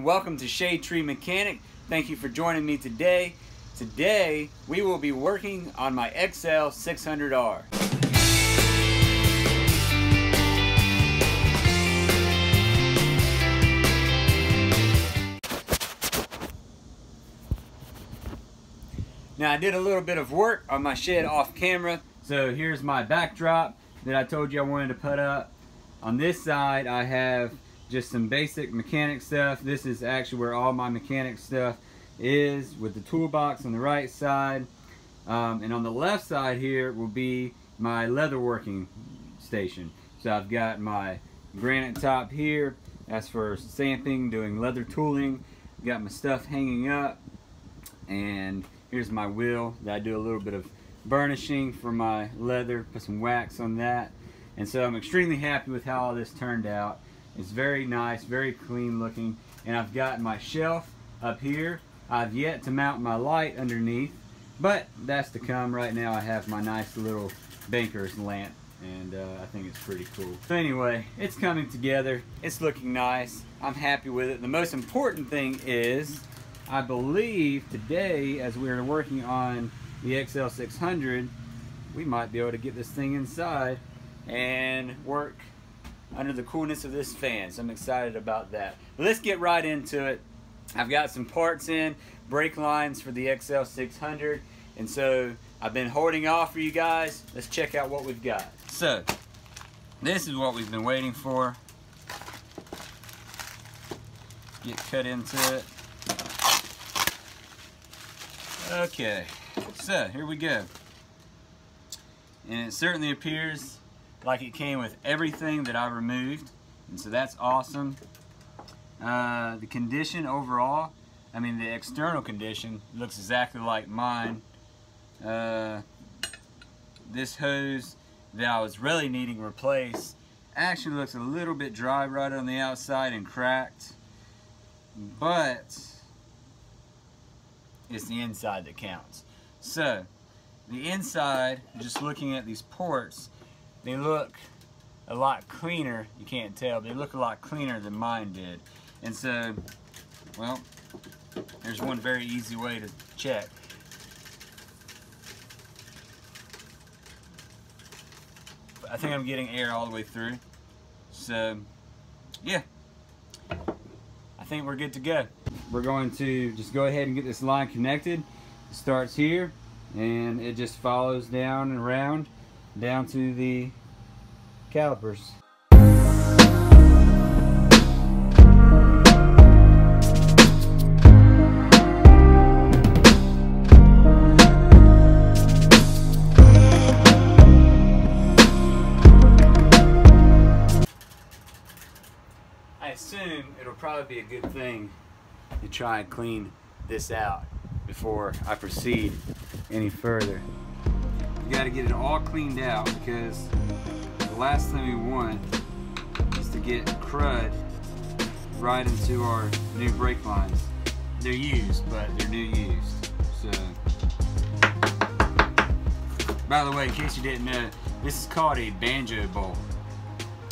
Welcome to Shade Tree Mechanic. Thank you for joining me today. Today we will be working on my XL600R. Now I did a little bit of work on my shed off camera. So here's my backdrop that I told you I wanted to put up. On this side I have just some basic mechanic stuff. This is actually where all my mechanic stuff is, with the toolbox on the right side. And on the left side here will be my leather working station. So I've got my granite top here. That's for stamping, doing leather tooling. Got my stuff hanging up. And here's my wheel that I do a little bit of burnishing for my leather, put some wax on that. And so I'm extremely happy with how all this turned out. It's very nice, very clean looking. And I've got my shelf up here. I've yet to mount my light underneath, but that's to come. Right now I have my nice little banker's lamp, and I think it's pretty cool. So anyway, it's coming together. It's looking nice. I'm happy with it. The most important thing is, I believe today, as we're working on the XL600, we might be able to get this thing inside and work under the coolness of this fan. So I'm excited about that. But let's get right into it. I've got some parts in, brake lines for the XL600, and so I've been holding off for you guys. Let's check out what we've got. So this is what we've been waiting for. Get cut into it. Okay, so here we go. And it certainly appears like it came with everything that I removed, and so that's awesome. The condition overall, I mean the external condition, looks exactly like mine. This hose that I was really needing replaced actually looks a little bit dry right on the outside and cracked, but it's the inside that counts. So the inside, just looking at these ports, they look a lot cleaner. You can't tell, but they look a lot cleaner than mine did. And so, well, there's one very easy way to check. I think I'm getting air all the way through. So, yeah, I think we're good to go. We're going to just go ahead and get this line connected. It starts here, and it just follows down and around, down to the calipers. I assume it'll probably be a good thing to try and clean this out before I proceed any further. You got to get it all cleaned out, because the last thing we want is to get crud right into our new brake lines. They're used, but they're new used. So, by the way, in case you didn't know, this is called a banjo bolt.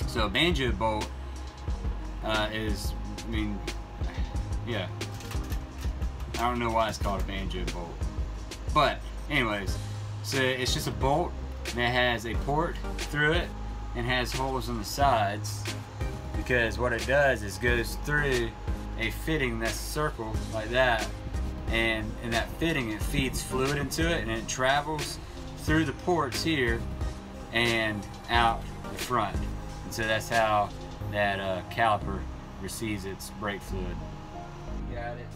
So a banjo bolt is, I mean, yeah, I don't know why it's called a banjo bolt, but anyways, so it's just a bolt that has a port through it and has holes on the sides, because what it does is goes through a fitting that's a circle like that, and in that fitting it feeds fluid into it, and it travels through the ports here and out the front, and so that's how that caliper receives its brake fluid. Got it.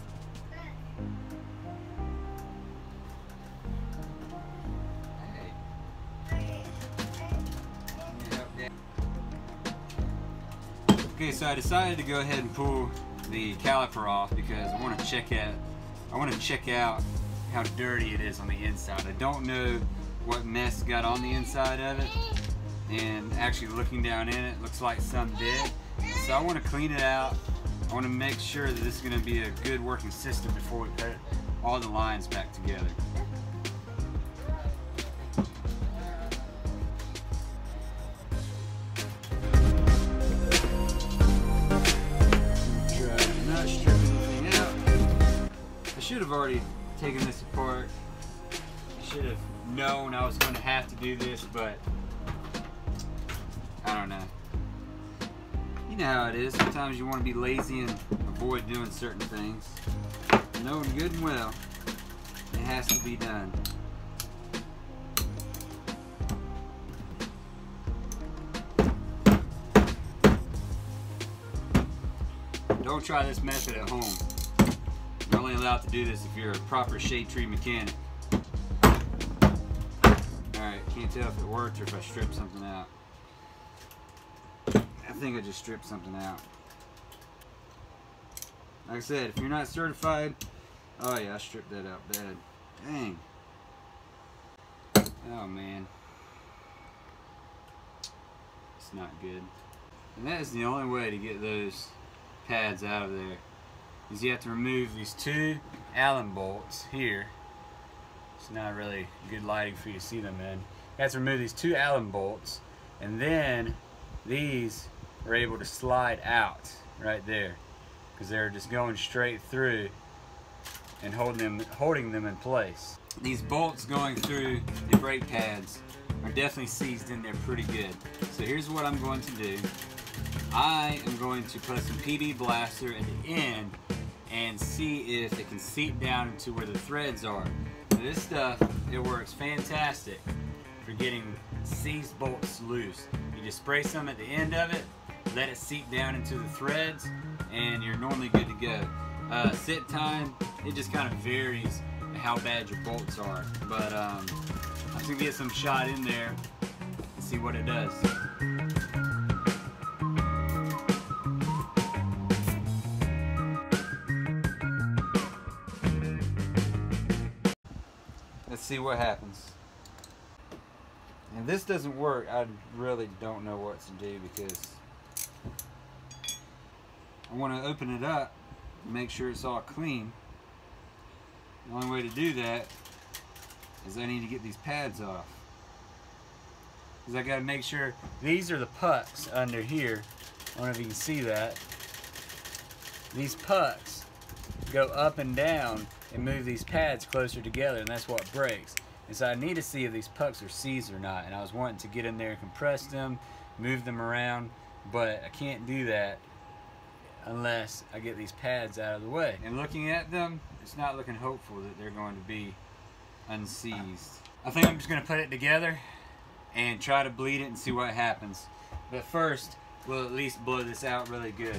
Okay, so I decided to go ahead and pull the caliper off because I want to check out how dirty it is on the inside. I don't know what mess got on the inside of it, and actually looking down in it, looks like some did. So I want to clean it out. I want to make sure that this is going to be a good working system before we put all the lines back together. Try not stripping should have already taken this apart. I should have known I was going to have to do this, but I don't know. You know how it is. Sometimes you want to be lazy and avoid doing certain things. Knowing good and well, it has to be done. Don't try this method at home. You're only allowed to do this if you're a proper shade tree mechanic. Alright, can't tell if it worked or if I stripped something out. I think I just stripped something out. Like I said, if you're not certified, oh yeah, I stripped that out bad. Dang. Oh man. It's not good. And that is the only way to get those pads out of there, is you have to remove these two Allen bolts here. It's not really good lighting for you to see them in. You have to remove these two Allen bolts, and then these are able to slide out right there because they're just going straight through and holding them in place. These bolts going through the brake pads are definitely seized in there pretty good. So here's what I'm going to do. I am going to put some PB Blaster at the end and see if it can seep down into where the threads are. Now this stuff, it works fantastic for getting seized bolts loose. You just spray some at the end of it, let it seep down into the threads, and you're normally good to go. Sit time, it just kind of varies how bad your bolts are. But I'm just gonna get some shot in there and see what it does. Let's see what happens. If this doesn't work, I really don't know what to do, because I want to open it up and make sure it's all clean. The only way to do that is I need to get these pads off. Because I got to make sure, these are the pucks under here. I don't know if you can see that. These pucks go up and down and move these pads closer together, and that's what breaks. And so I need to see if these pucks are seized or not, and I was wanting to get in there and compress them, move them around, but I can't do that unless I get these pads out of the way. And looking at them, it's not looking hopeful that they're going to be unseized. I think I'm just going to put it together and try to bleed it and see what happens. But first, we'll at least blow this out really good.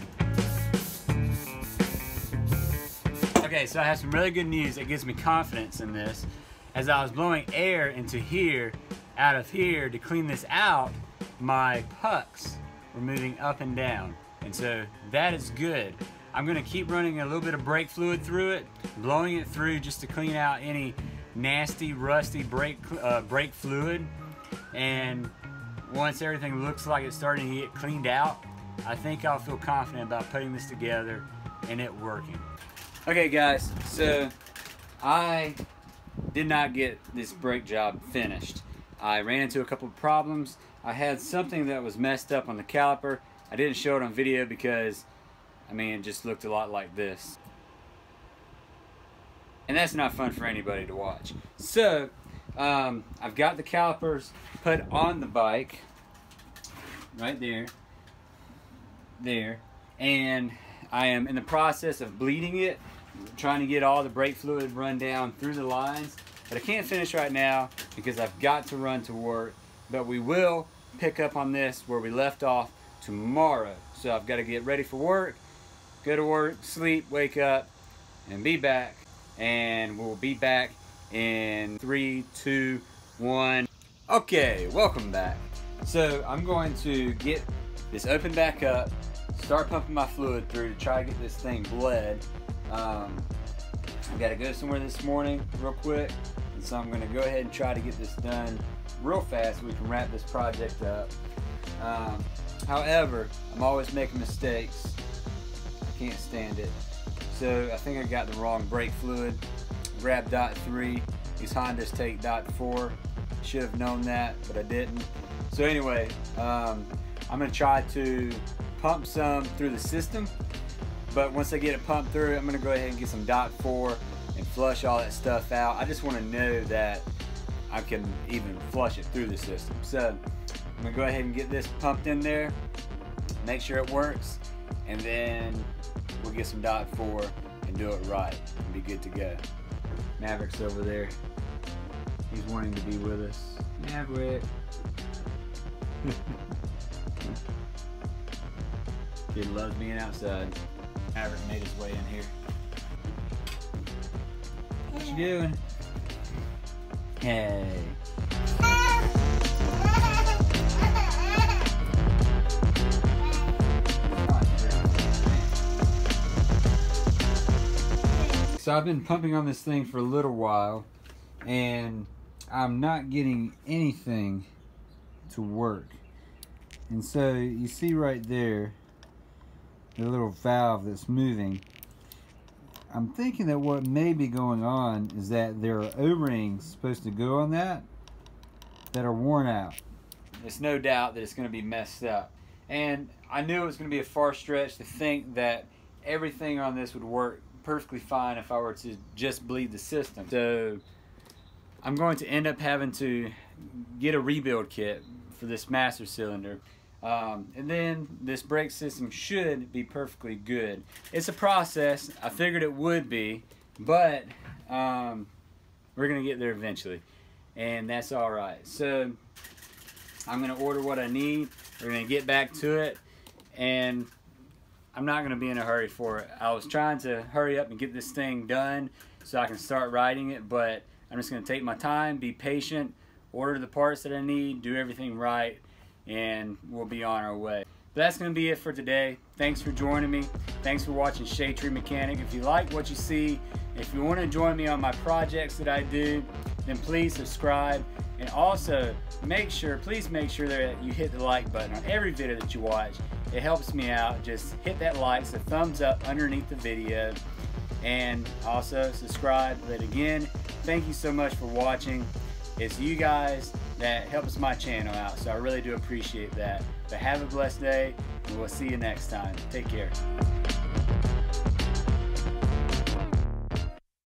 Okay, so I have some really good news that gives me confidence in this. As I was blowing air into here, out of here to clean this out, my pucks were moving up and down. And so that is good. I'm gonna keep running a little bit of brake fluid through it, blowing it through just to clean out any nasty, rusty brake fluid. And once everything looks like it's starting to get cleaned out, I think I'll feel confident about putting this together and it working. Okay guys, so I did not get this brake job finished. I ran into a couple of problems. I had something that was messed up on the caliper. I didn't show it on video because, I mean, it just looked a lot like this. And that's not fun for anybody to watch. So, I've got the calipers put on the bike, right there, and I am in the process of bleeding it, trying to get all the brake fluid run down through the lines, but I can't finish right now because I've got to run to work. But we will pick up on this where we left off tomorrow. So I've got to get ready for work, go to work, sleep, wake up, and be back. And we'll be back in 3, 2, 1. Okay, welcome back. So I'm going to get this opened back up, start pumping my fluid through to try to get this thing bled. I've got to go somewhere this morning real quick, and so I'm going to go ahead and try to get this done real fast so we can wrap this project up. However, I'm always making mistakes. I can't stand it. So I think I got the wrong brake fluid. Grabbed .3. These Hondas take .4. Should have known that, but I didn't. So anyway, I'm going to try to pump some through the system. But once I get it pumped through, I'm going to go ahead and get some .4 and flush all that stuff out. I just want to know that I can even flush it through the system. So I'm gonna go ahead and get this pumped in there, make sure it works, and then we'll get some dot 4 and do it right and be good to go. Maverick's over there. He's wanting to be with us. Maverick. Kid loves being outside. Maverick made his way in here. What you doing? Hey. So I've been pumping on this thing for a little while, and I'm not getting anything to work. And so you see right there the little valve that's moving. I'm thinking that what may be going on is that there are O-rings supposed to go on that are worn out. There's no doubt that it's going to be messed up. And I knew it was going to be a far stretch to think that everything on this would work perfectly fine if I were to just bleed the system. So I'm going to end up having to get a rebuild kit for this master cylinder. And then this brake system should be perfectly good. It's a process. I figured it would be, but we're gonna get there eventually, and that's all right. So I'm gonna order what I need. We're gonna get back to it, and I'm not gonna be in a hurry for it. I was trying to hurry up and get this thing done so I can start riding it, but I'm just gonna take my time, be patient, order the parts that I need, do everything right, and we'll be on our way. But that's going to be it for today. Thanks for joining me. Thanks for watching Shade Tree Mechanic. If you like what you see, if you want to join me on my projects that I do, then please subscribe. And also, please make sure that you hit the like button on every video that you watch. It helps me out. Just hit that like, so thumbs up underneath the video. And also subscribe. But again, thank you so much for watching. It's you guys that helps my channel out, so I really do appreciate that. But have a blessed day, and we'll see you next time. Take care.